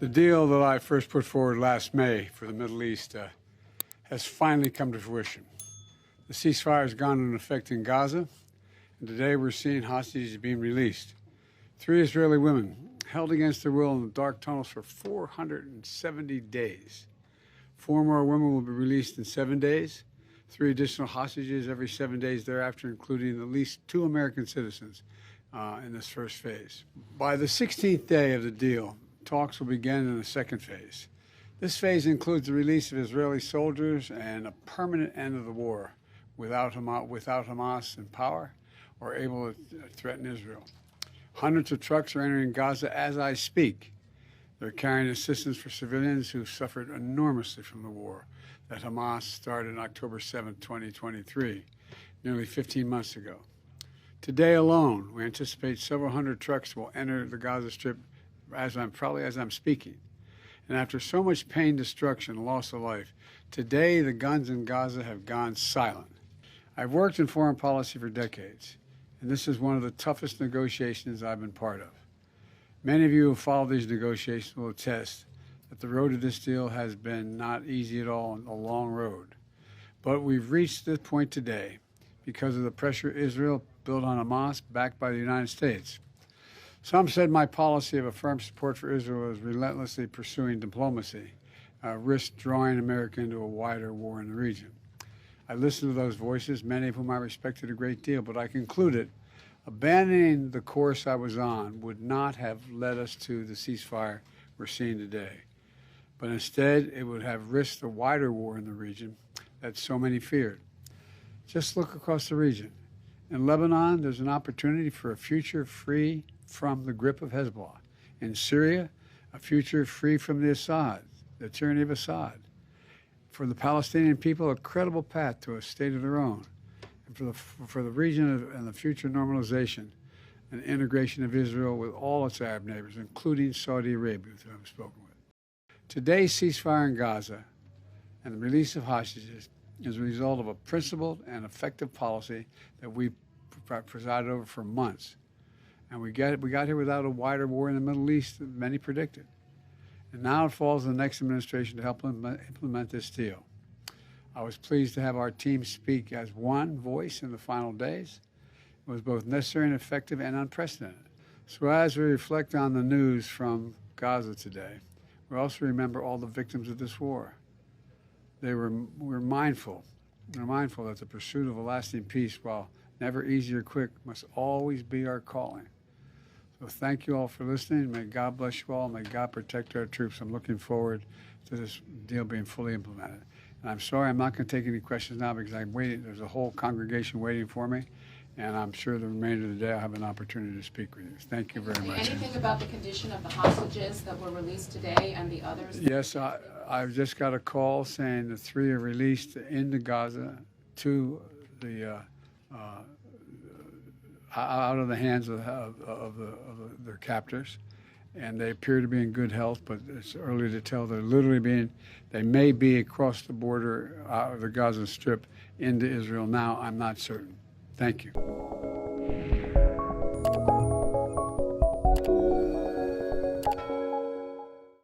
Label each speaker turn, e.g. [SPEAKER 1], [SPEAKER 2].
[SPEAKER 1] The deal that I first put forward last May for the Middle East has finally come to fruition. The ceasefire has gone into effect in Gaza, and today we're seeing hostages being released. 3 Israeli women held against their will in the dark tunnels for 470 days. 4 more women will be released in 7 days, 3 additional hostages every 7 days thereafter, including at least 2 American citizens in this first phase. By the 16th day of the deal, talks will begin in the second phase. This phase includes the release of Israeli soldiers and a permanent end of the war without Hamas in power or able to threaten Israel. Hundreds of trucks are entering Gaza as I speak. They're carrying assistance for civilians who suffered enormously from the war that Hamas started on October 7, 2023, nearly 15 months ago. Today alone, we anticipate several hundred trucks will enter the Gaza Strip as I'm speaking. And after so much pain, destruction, loss of life, today the guns in Gaza have gone silent. I've worked in foreign policy for decades, and this is one of the toughest negotiations I've been part of. Many of you who followed these negotiations will attest that the road to this deal has been not easy at all, a long road. But we've reached this point today because of the pressure Israel built on Hamas, backed by the United States. Some said my policy of a firm support for Israel was relentlessly pursuing diplomacy, risked drawing America into a wider war in the region. I listened to those voices, many of whom I respected a great deal, but I concluded abandoning the course I was on would not have led us to the ceasefire we're seeing today. But instead, it would have risked a wider war in the region that so many feared. Just look across the region. In Lebanon, there's an opportunity for a future free from the grip of Hezbollah. In Syria, a future free from the tyranny of Assad. For the Palestinian people, a credible path to a state of their own. And for the region and the future normalization and integration of Israel with all its Arab neighbors, including Saudi Arabia, who I've spoken with. Today's ceasefire in Gaza and the release of hostages is a result of a principled and effective policy that we presided over for months. And we got here without a wider war in the Middle East than many predicted. And now it falls on the next administration to help implement this deal. I was pleased to have our team speak as one voice in the final days. It was both necessary and effective and unprecedented. So as we reflect on the news from Gaza today, we also remember all the victims of this war. We're mindful that the pursuit of a lasting peace, while never easy or quick, must always be our calling. So thank you all for listening. May God bless you all. May God protect our troops. I'm looking forward to this deal being fully implemented. And I'm sorry I'm not going to take any questions now because I'm waiting. There's a whole congregation waiting for me. And I'm sure the remainder of the day I'll have an opportunity to speak with you. Thank you very much.
[SPEAKER 2] Anything about the condition of the hostages that were released today and the others?
[SPEAKER 1] Yes, I've just got a call saying the 3 are released into Gaza, 2 out of the hands of their captors, and they appear to be in good health, but it's early to tell. They may be across the border out of the Gaza Strip into Israel now. I'm not certain. Thank you.